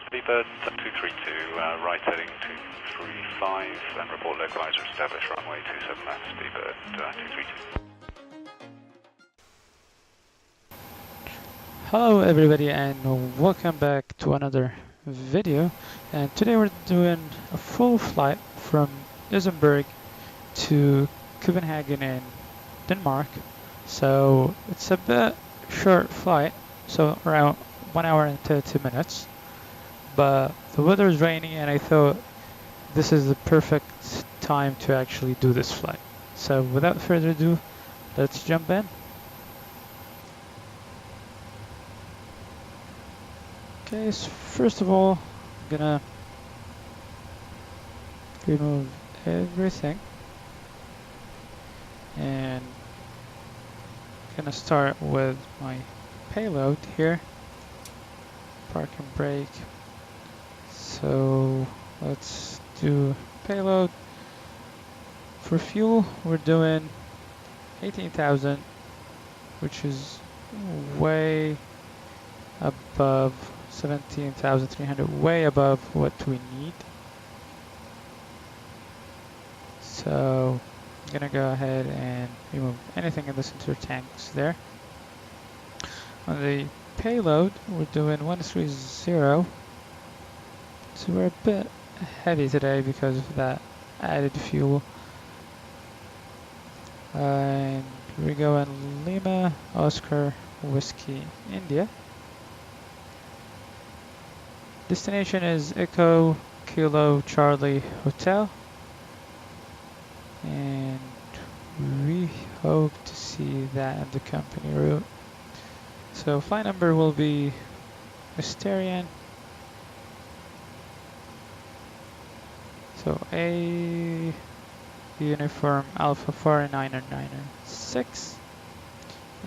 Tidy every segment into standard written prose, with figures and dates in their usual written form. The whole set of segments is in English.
Speedbird 232, right heading 235, and report localizer established runway 27 left, Speedbird 232. Hello everybody and welcome back to another video, and today we're doing a full flight from Innsbruck to Copenhagen in Denmark. So it's a bit short flight, so around 1 hour and 30 minutes, but the weather is rainy and I thought this is the perfect time to actually do this flight. So without further ado, let's jump in. Okay, so first of all, I'm gonna remove everything and gonna start with my payload here. Park and brake. So let's do payload. For fuel, we're doing 18,000, which is way above 17,300, way above what we need. So I'm gonna go ahead and remove anything in the center tanks there. On the payload, we're doing 130. So we're a bit heavy today because of that added fuel. And we go in Lima, Oscar, Whiskey, India. Destination is Echo Kilo Charlie Hotel, and we hope to see that in the company route. So flight number will be Austrian. So A uniform Alpha 49996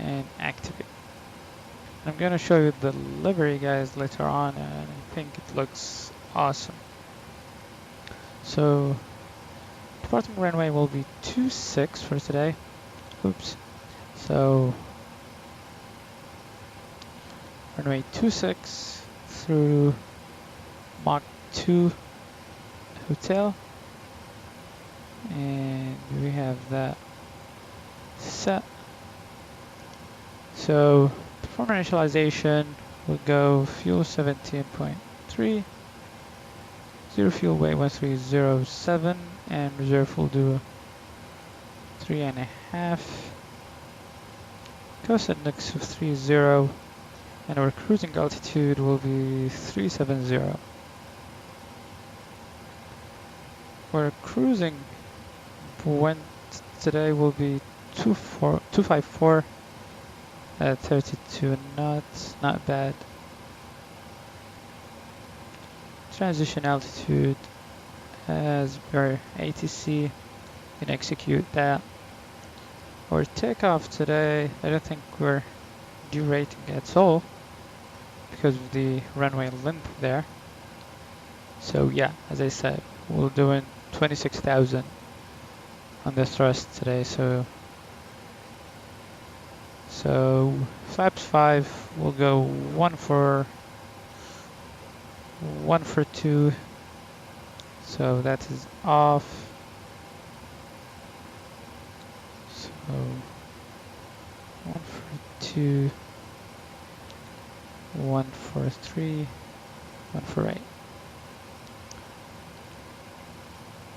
and activate. I'm gonna show you the livery, guys, later on, and I think it looks awesome. So departing runway will be 26 for today. Oops. So runway 26 through Mach 2 Hotel, and we have that set. So for initialization, we'll go fuel 17.3, zero fuel weight 1307, and reserve will do 3.5. Coast index of 30, and our cruising altitude will be 370. Our cruising went today will be 254 at 32 knots, not bad. Transition altitude as per ATC, you can execute that. Our takeoff today, I don't think we're derating at all because of the runway length there. So yeah, as I said, we're doing 26,000 on the thrust today. So flaps 5 will go 1 for 2. So that is off. So 1 for 2, 1 for 3, 1 for 8.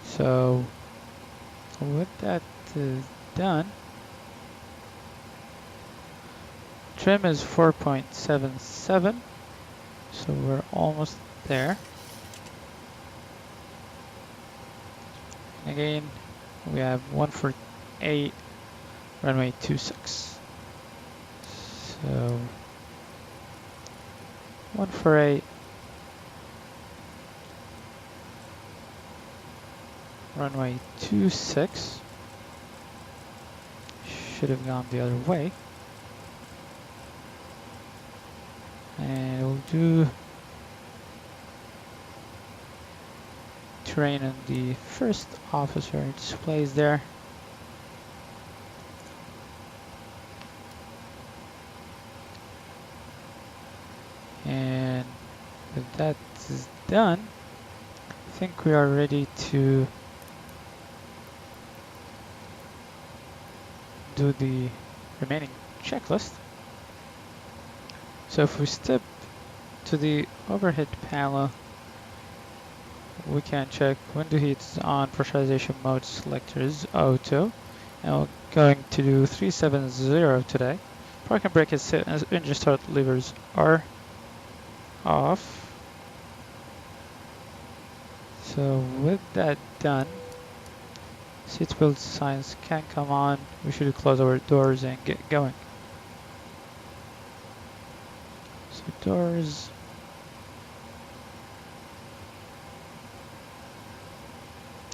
So with that done, trim is 4.77, so we're almost there. And again, we have 1 for 8, runway 26. So 1 for 8, runway 26. Should have gone the other way. And we'll do terrain on the first officer displays there. And with that is done, I think we are ready to do the remaining checklist. So if we step to the overhead panel, we can check window heat is on, pressurization mode selector is auto, and we're going to do 370 today. Park and brake is set as engine start levers are off. So with that done, seatbelt signs can come on. We should close our doors and get going. So doors.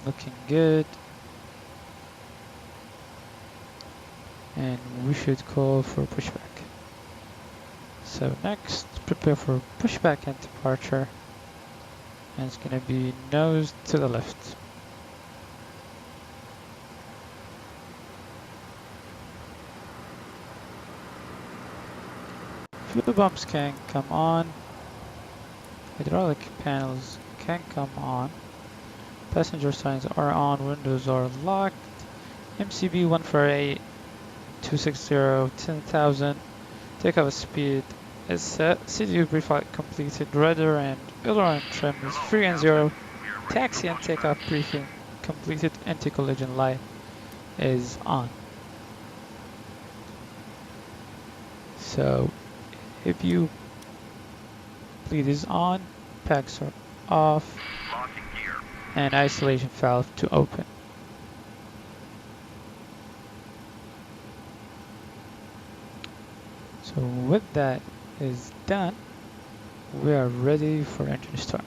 Looking good. And we should call for pushback. So next, prepare for pushback and departure. And it's going to be nose to the left. Fuel bumps can come on. Hydraulic panels can come on. Passenger signs are on, windows are locked. MCB 148 260 10,000. Takeoff speed is set. CDU pre-flight completed. Rudder and aileron trim is 3 and 0. Taxi and takeoff briefing completed. Anti-collision light is on. So if you bleed is on, packs are off, and isolation valve to open. So with that is done, we are ready for engine start.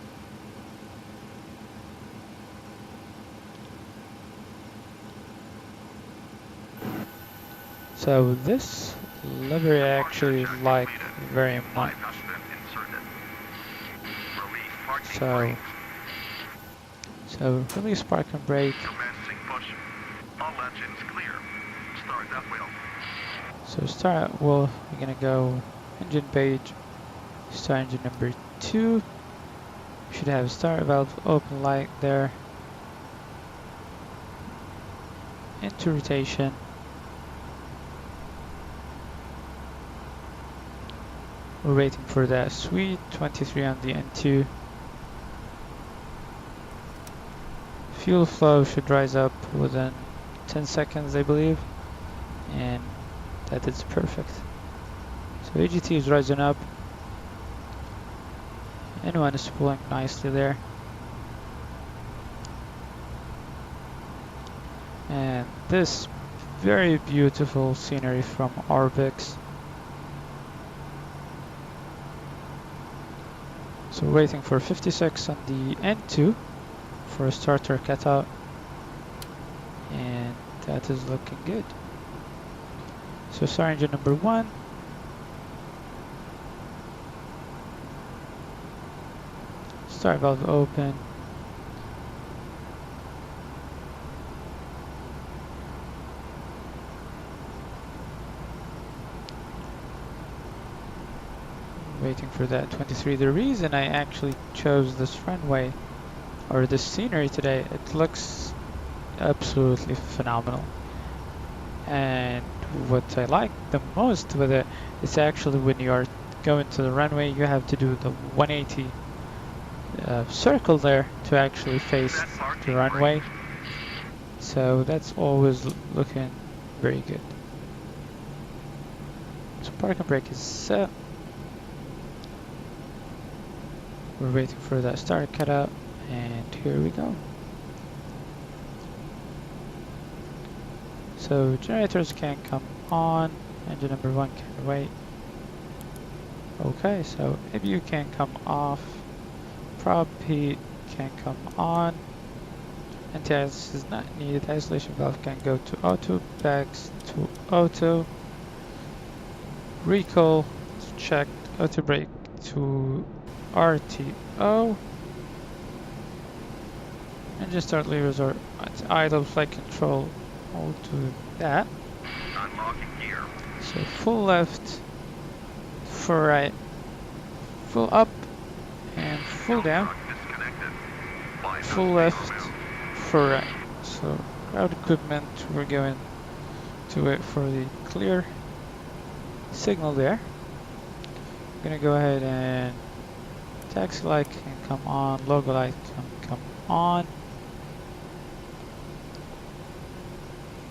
So this livery I actually like very much. So release park and brake. So start, well, we're gonna go engine page, start engine number 2. Should have start valve open light there. Into rotation. We're waiting for that sweet 23 on the N2. Fuel flow should rise up within 10 seconds, I believe, and that is perfect. So AGT is rising up. N1 is pulling nicely there. And this very beautiful scenery from Orbix. So waiting for 56 on the N2 for a starter cutout, and that is looking good. So start engine number 1. Start valve open. Waiting for that 23. The reason I actually chose this runway or this scenery today, it looks absolutely phenomenal. And what I like the most with it is actually when you are going to the runway, you have to do the 180 circle there to actually face the runway. So that's always looking very good. So park and brake is set. We're waiting for that start cutout, and here we go. So generators can come on, engine number 1 can wait. Okay, so ABU can come off, prop heat can come on, anti-ice is not needed, isolation valve can go to auto, bags to auto, recall checked, auto brake to RTO, engine start levers are at idle, flight control all to that. Unlocking gear. So full left, full right, full up, and full down, full left, full right. So ground equipment, we're going to wait for the clear signal there. I'm gonna go ahead and taxi light can come on, logo light can come on.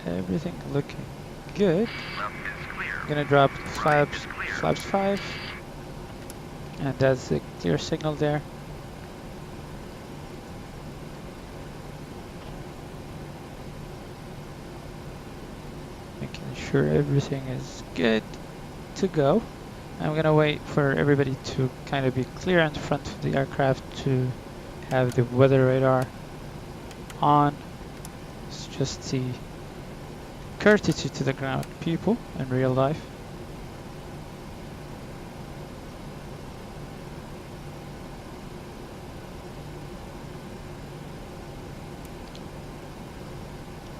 Everything looking good. I'm gonna drop flaps 5, and that's the clear signal there. Making sure everything is good to go. I'm gonna wait for everybody to kind of be clear in front of the aircraft to have the weather radar on. It's just the courtesy to the ground people in real life.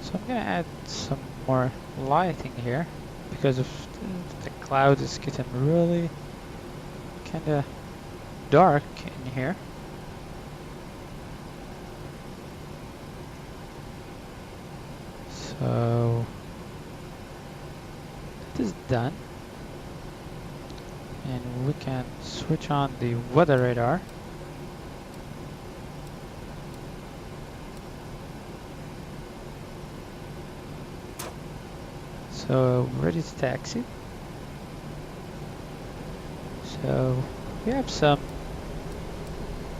So I'm gonna add some more lighting here because of the cloud is getting really kinda dark in here. So that is done, and we can switch on the weather radar. So ready to taxi. So we have some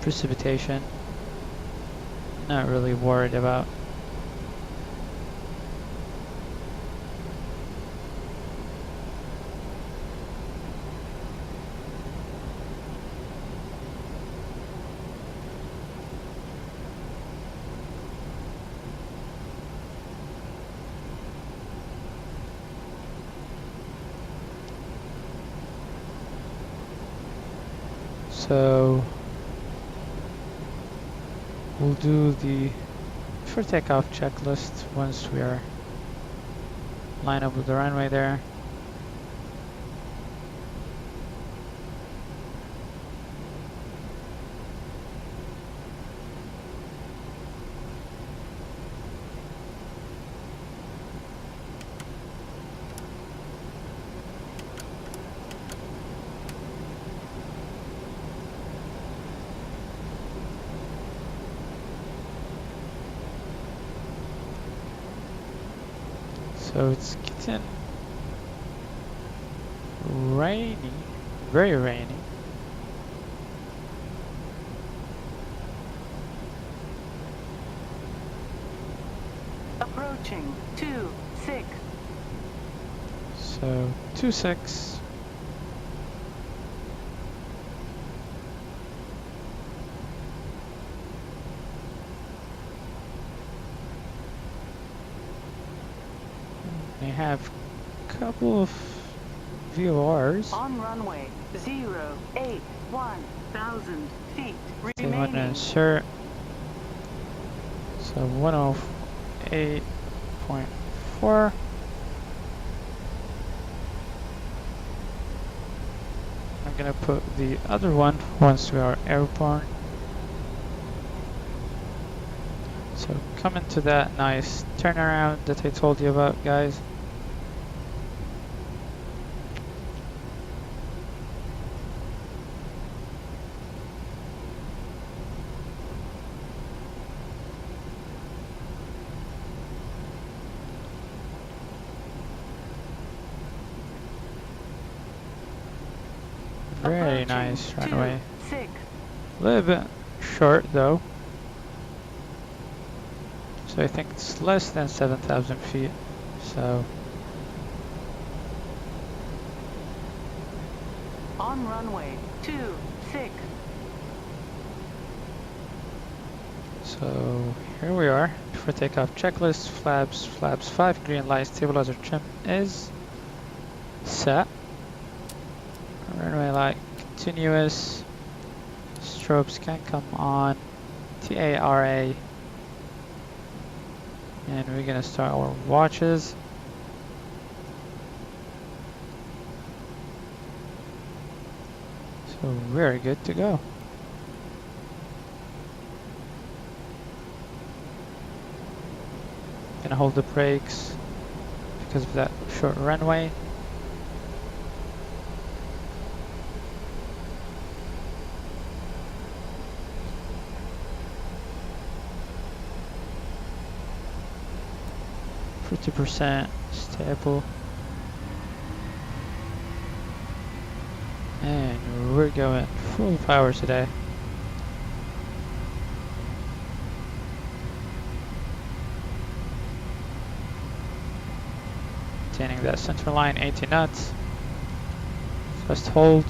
precipitation, not really worried about. So we'll do the for takeoff checklist once we are lined up with the runway there. So it's getting rainy, very rainy. Approaching 26. So 26. We have a couple of VORs. On runway 081,000 feet They want to remaining. insert. So 108.4. I'm gonna put the other one once we are airborne. So coming to that nice turnaround that I told you about, guys. Very nice runway. 26. A little bit short though. So I think it's less than 7,000 feet. So On runway 26. So here we are for takeoff checklist. Flaps 5, green light, stabilizer trim is set. Runway light continuous. Strobes can come on. TARA. And we're gonna start our watches. So we're good to go. gonna hold the brakes because of that short runway. %, stable. And we're going full power today. Maintaining that center line, 80 knots. Just hold.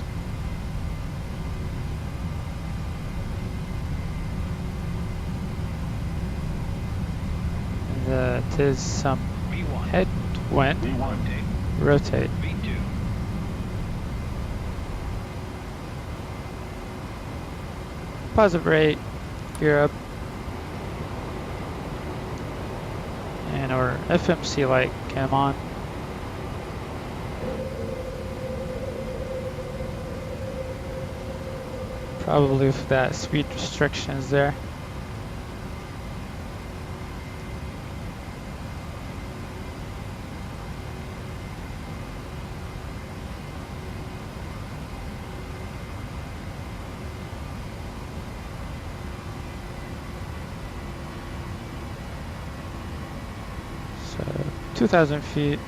That is some headwind. Rotate. Positive rate, gear up. And our FMC light came on. Probably with that speed restrictions there. So 2,000 feet.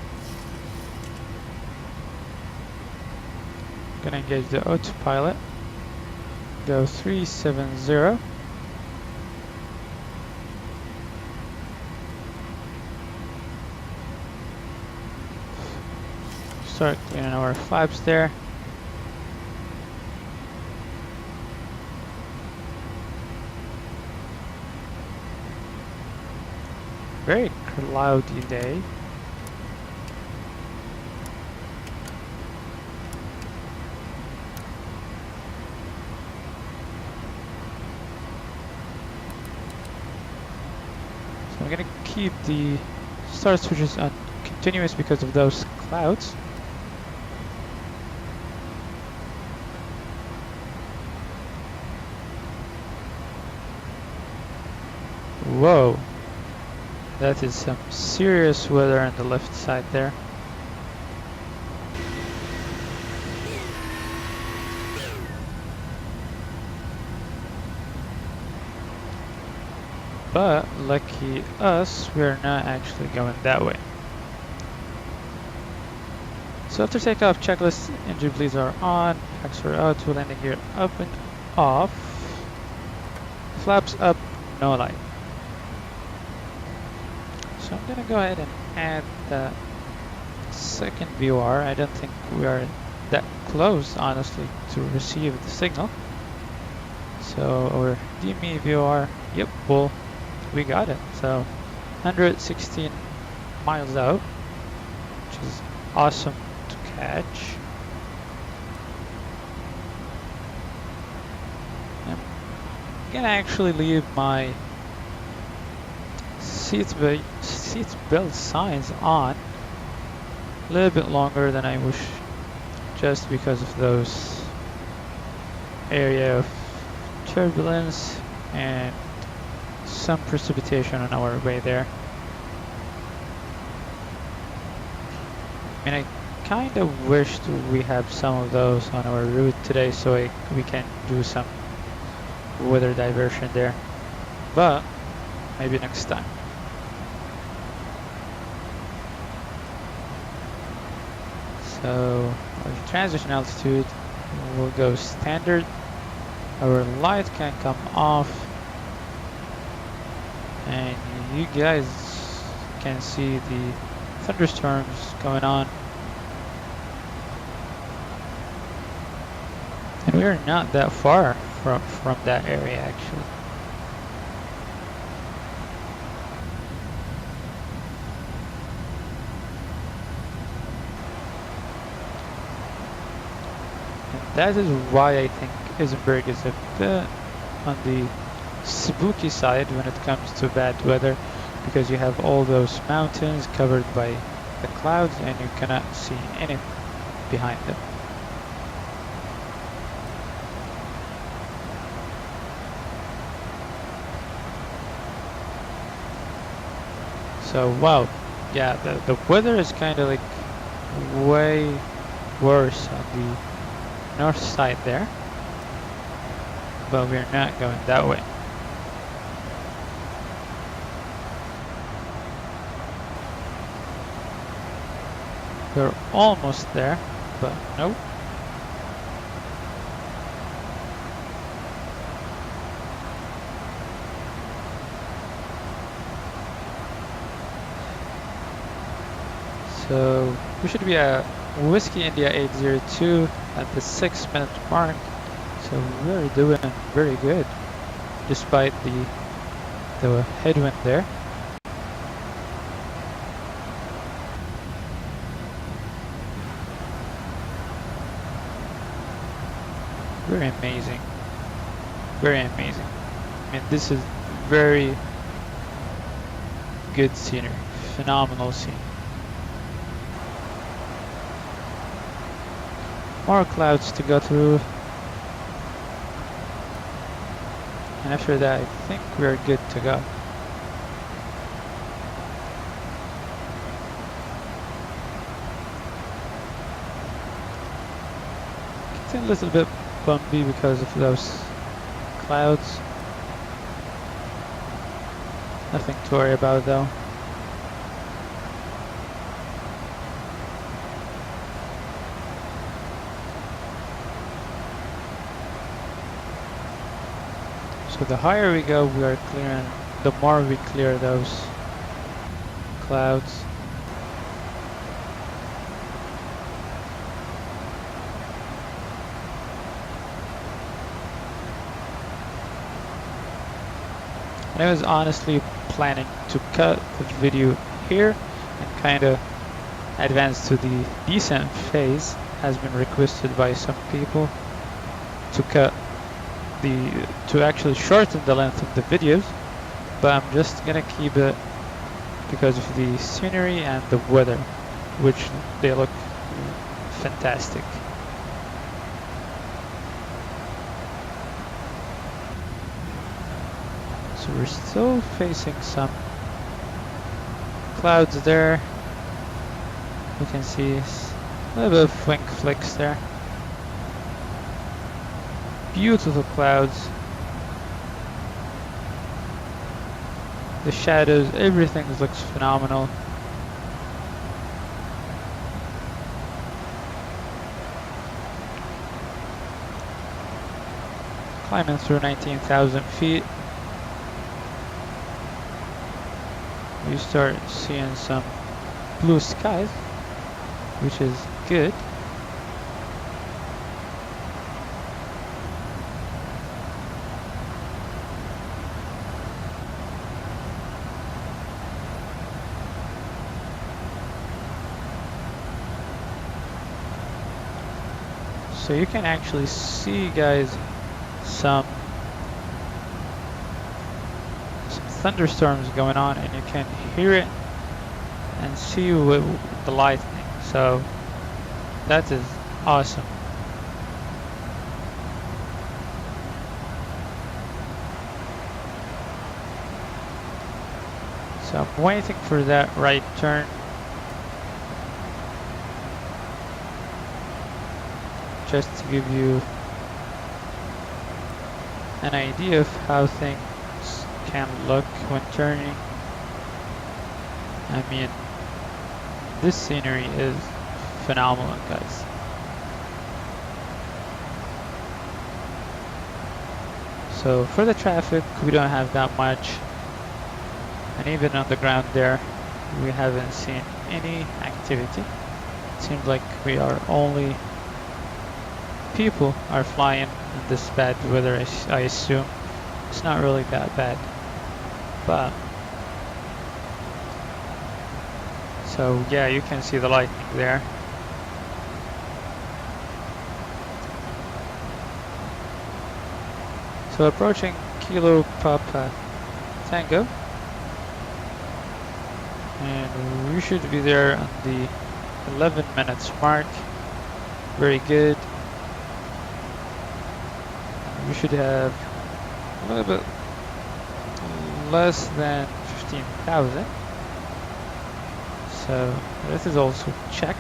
Gonna engage the autopilot. Go 370. Start cleaning our flaps there. Very cloudy day. So I'm gonna keep the start switches on continuous because of those clouds. Whoa. That is some serious weather on the left side there. But lucky us, we're not actually going that way. So after takeoff, checklist, engine bleeds are on, packs are out, we're landing gear up and off. Flaps up, no light. So I'm gonna go ahead and add the second VOR. I don't think we are that close, honestly, to receive the signal. So our DME VOR, yep, well, we got it. So 116 miles out, which is awesome to catch. I'm gonna actually leave my seat belt signs on a little bit longer than I wish, just because of those area of turbulence and some precipitation on our way there. I mean, I kind of wished we had some of those on our route today so we can do some weather diversion there, but maybe next time. So our transition altitude will go standard. Our light can come off, and you guys can see the thunderstorms going on. And we're not that far from that area actually. That is why I think Innsbruck is a bit on the spooky side when it comes to bad weather, because you have all those mountains covered by the clouds and you cannot see anything behind them. So wow, yeah, the weather is kind of like way worse on the north side there, but we're not going that way. We're almost there, but nope. So we should be at Whiskey India 802 at the 6-minute mark. So we're doing very good despite the headwind there. Very amazing. Very amazing. I mean, this is very good scenery. Phenomenal scene. More clouds to go through. And after that, I think we're good to go. It's a little bit bumpy because of those clouds. Nothing to worry about though. So the higher we go, we are clearing, the more we clear those clouds. And I was honestly planning to cut the video here and kind of advance to the descent phase. Has been requested by some people to cut to actually shorten the length of the videos, but I'm just gonna keep it because of the scenery and the weather, which they look fantastic. So we're still facing some clouds there. You can see a little bit of wing flicks there. Beautiful clouds. The shadows, everything looks phenomenal. Climbing through 19,000 feet. You start seeing some blue skies, which is good. So you can actually see, guys, some thunderstorms going on, and you can hear it and see with the lightning. So that is awesome. So I'm waiting for that right turn. Just to give you an idea of how things can look when turning. I mean, this scenery is phenomenal, guys. So for the traffic, we don't have that much, and even on the ground there, we haven't seen any activity. It seems like we are only people are flying in this bad weather. I assume it's not really that bad, but so yeah, you can see the lightning there. So approaching Kilo Papa Tango, and we should be there on the 11 minutes mark. Very good. We should have a little bit less than 15,000. So this is also checked.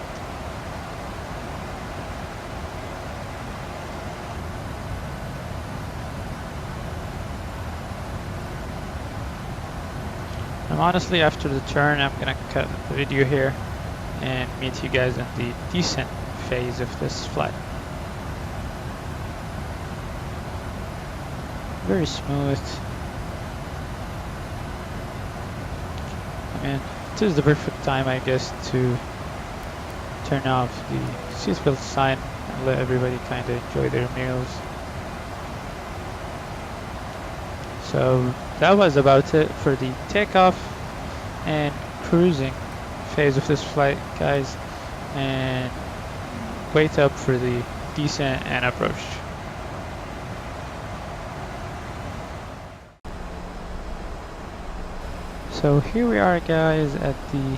And honestly, after the turn, I'm gonna cut the video here and meet you guys in the descent phase of this flight. Very smooth. I mean, this is the perfect time, I guess, to turn off the seatbelt sign and let everybody kind of enjoy their meals. So that was about it for the takeoff and cruising phase of this flight, guys, and wait up for the descent and approach. So here we are, guys, at the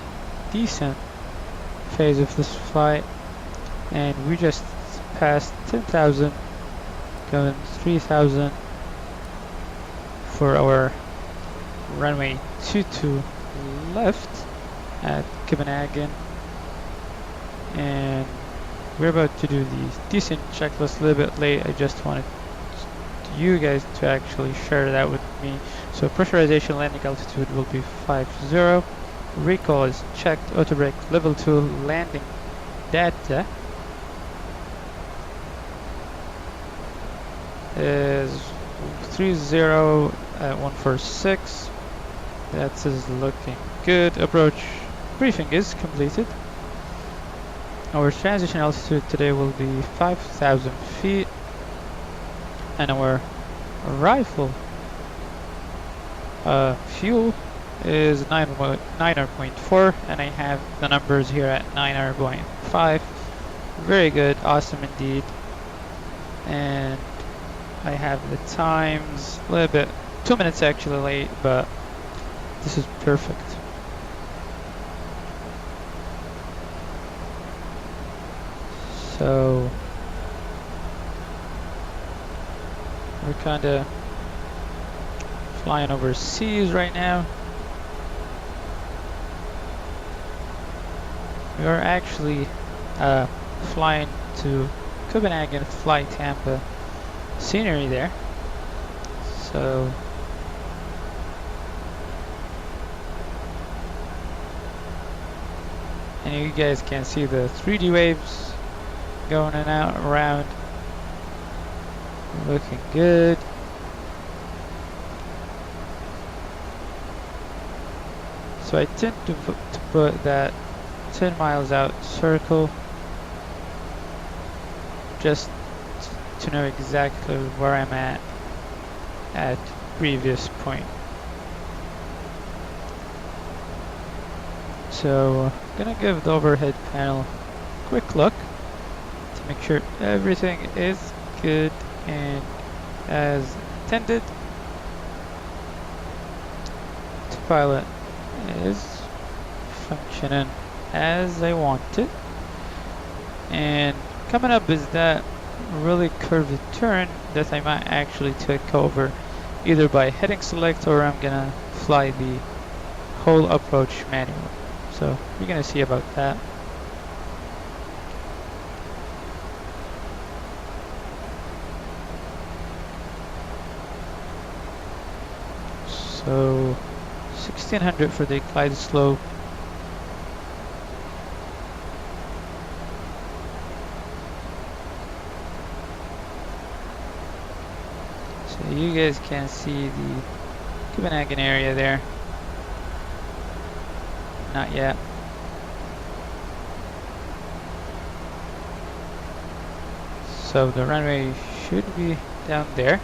descent phase of this flight, and we just passed 10,000, going 3,000 for our runway 22 left at Copenhagen, and we're about to do the descent checklist a little bit late. I just wanted you guys to actually share that with me. So pressurization, landing altitude will be 50. Recall is checked. Auto brake level 2. Landing data is 30146. That is looking good. Approach briefing is completed. Our transition altitude today will be 5,000 feet, and our rifle fuel is 9.4, and I have the numbers here at 9.5. Very good, awesome indeed. And I have the times a little bit, 2 minutes actually late, but this is perfect. So we're kind of flying overseas right now. We are actually flying to Copenhagen, fly Tampa scenery there. So and you guys can see the 3D waves going in and out around. Looking good. So I tend to put that 10 miles out circle just to know exactly where I'm at previous point. So I'm gonna give the overhead panel a quick look to make sure everything is good and as intended. Pilot is functioning as I want it, and coming up is that really curved turn that I might actually take over either by heading select, or I'm gonna fly the whole approach manual. So we're gonna see about that. So 1600 for the glide slope. So you guys can see the Copenhagen area there. Not yet. So the runway should be down there.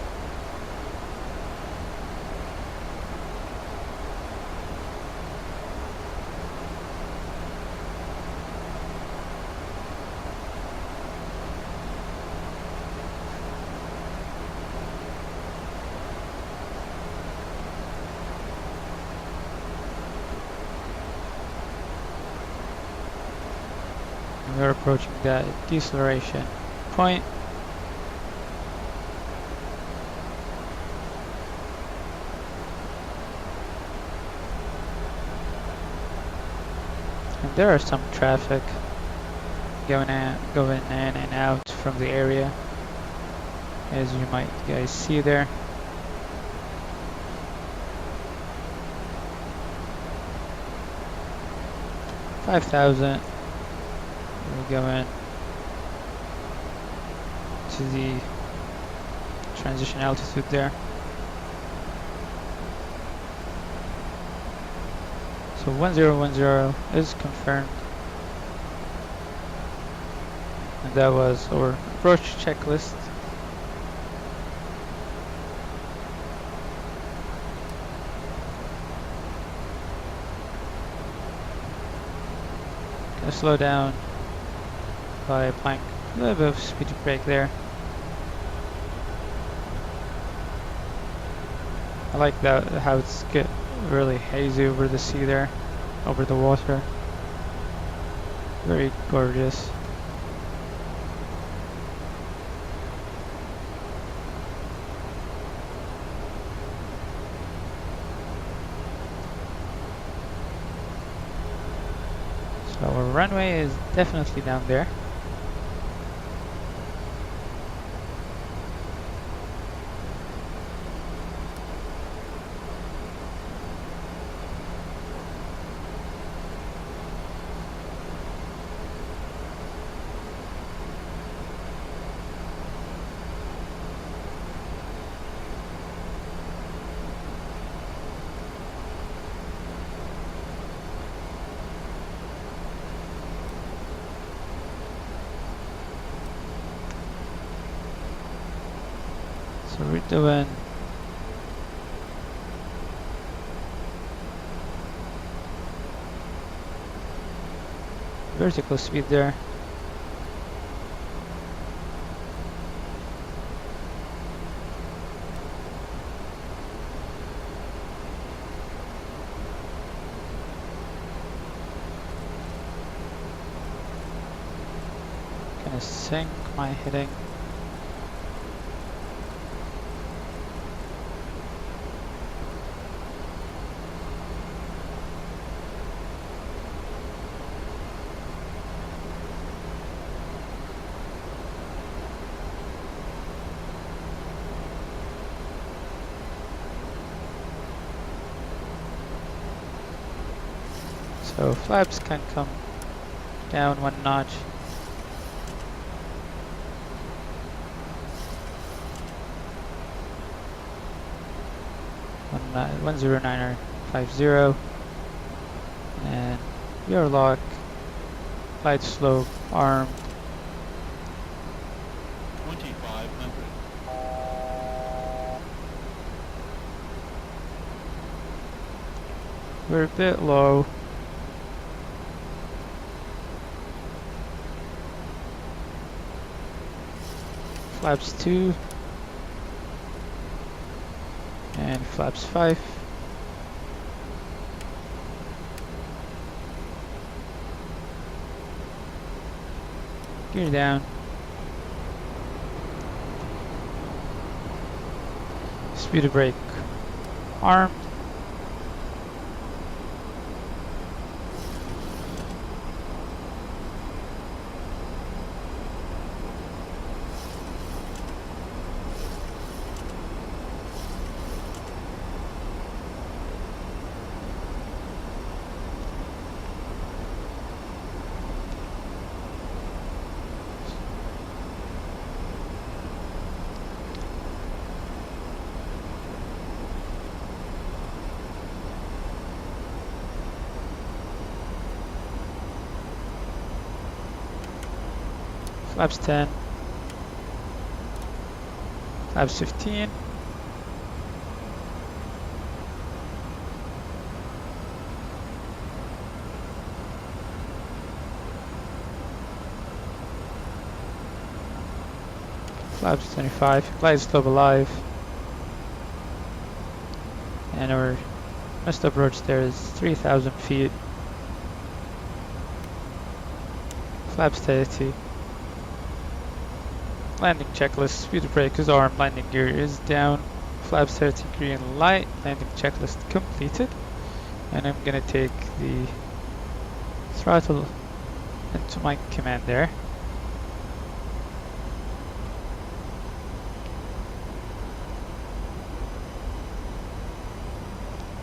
We're approaching that deceleration point. And there are some traffic going in and out from the area, as you might guys see there. $5,000. We go in to the transition altitude there. So 1010 is confirmed. And that was our approach checklist. Gonna slow down by applying a little bit of speed brake there. I like that, how it's get really hazy over the sea there, over the water. Very gorgeous. So our runway is definitely down there. So we're doing vertical speed there. Gonna sync my heading. So flaps can come down one notch. One 10950 and your lock, light slope, arm. 2500. We're a bit low. Flaps 2 and flaps 5. Gear down. Speed brake arm. Flaps 10, flaps 15, flaps 25, glide slope alive, and our missed approach there is 3,000 feet, flaps 30. Landing checklist, speed brake is arm, landing gear is down, flaps 30 green light, landing checklist completed. And I'm gonna take the throttle into my command there.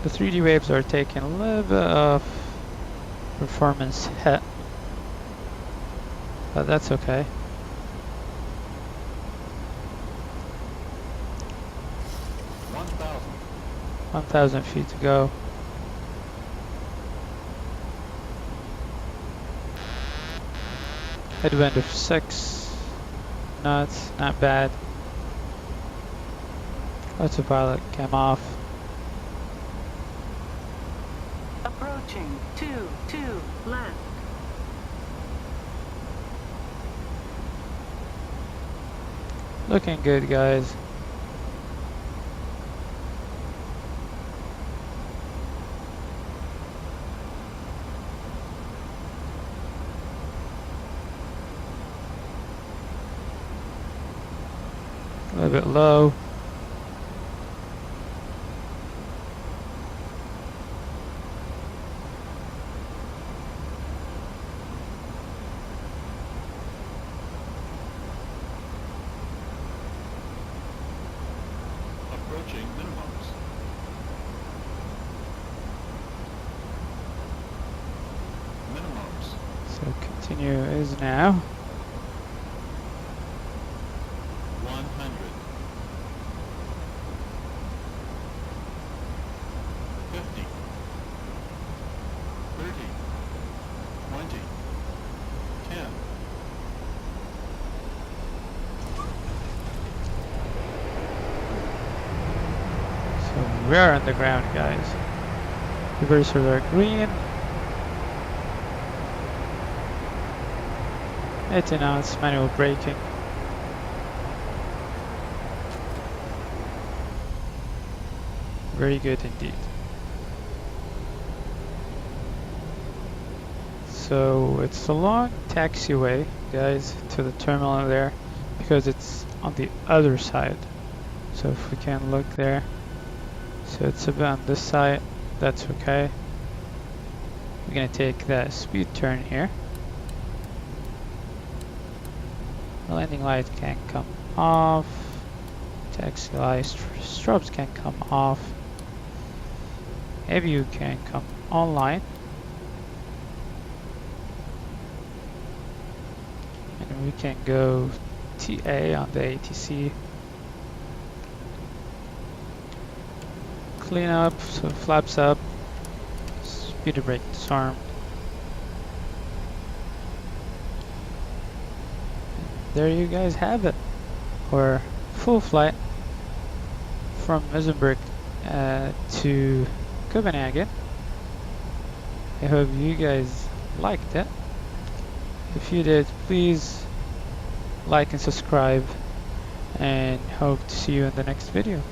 The 3D waves are taking a little bit of performance hit, but that's okay. 1,000 feet to go. Headwind of 6 knots, not bad. Autopilot came off. Approaching 2 left. Looking good, guys. A little bit low. Approaching minimums. Minimums. So continue is now. 100. 50. 30. 20. 10. So we are on the ground, guys. Reversers are green. 80 knots, manual braking. Very good indeed. So it's a long taxiway, guys, to the terminal there, because it's on the other side. So if we can look there, so it's a bit on this side, that's okay. We're gonna take that speed turn here. The landing light can come off. Taxi light strobes can come off. AVU can come online. And we can go TA on the ATC. Clean up, so flaps up. Speed brake disarm. There you guys have it. Or full flight from Innsbruck to Copenhagen. I hope you guys liked it. If you did, please like and subscribe, and hope to see you in the next video.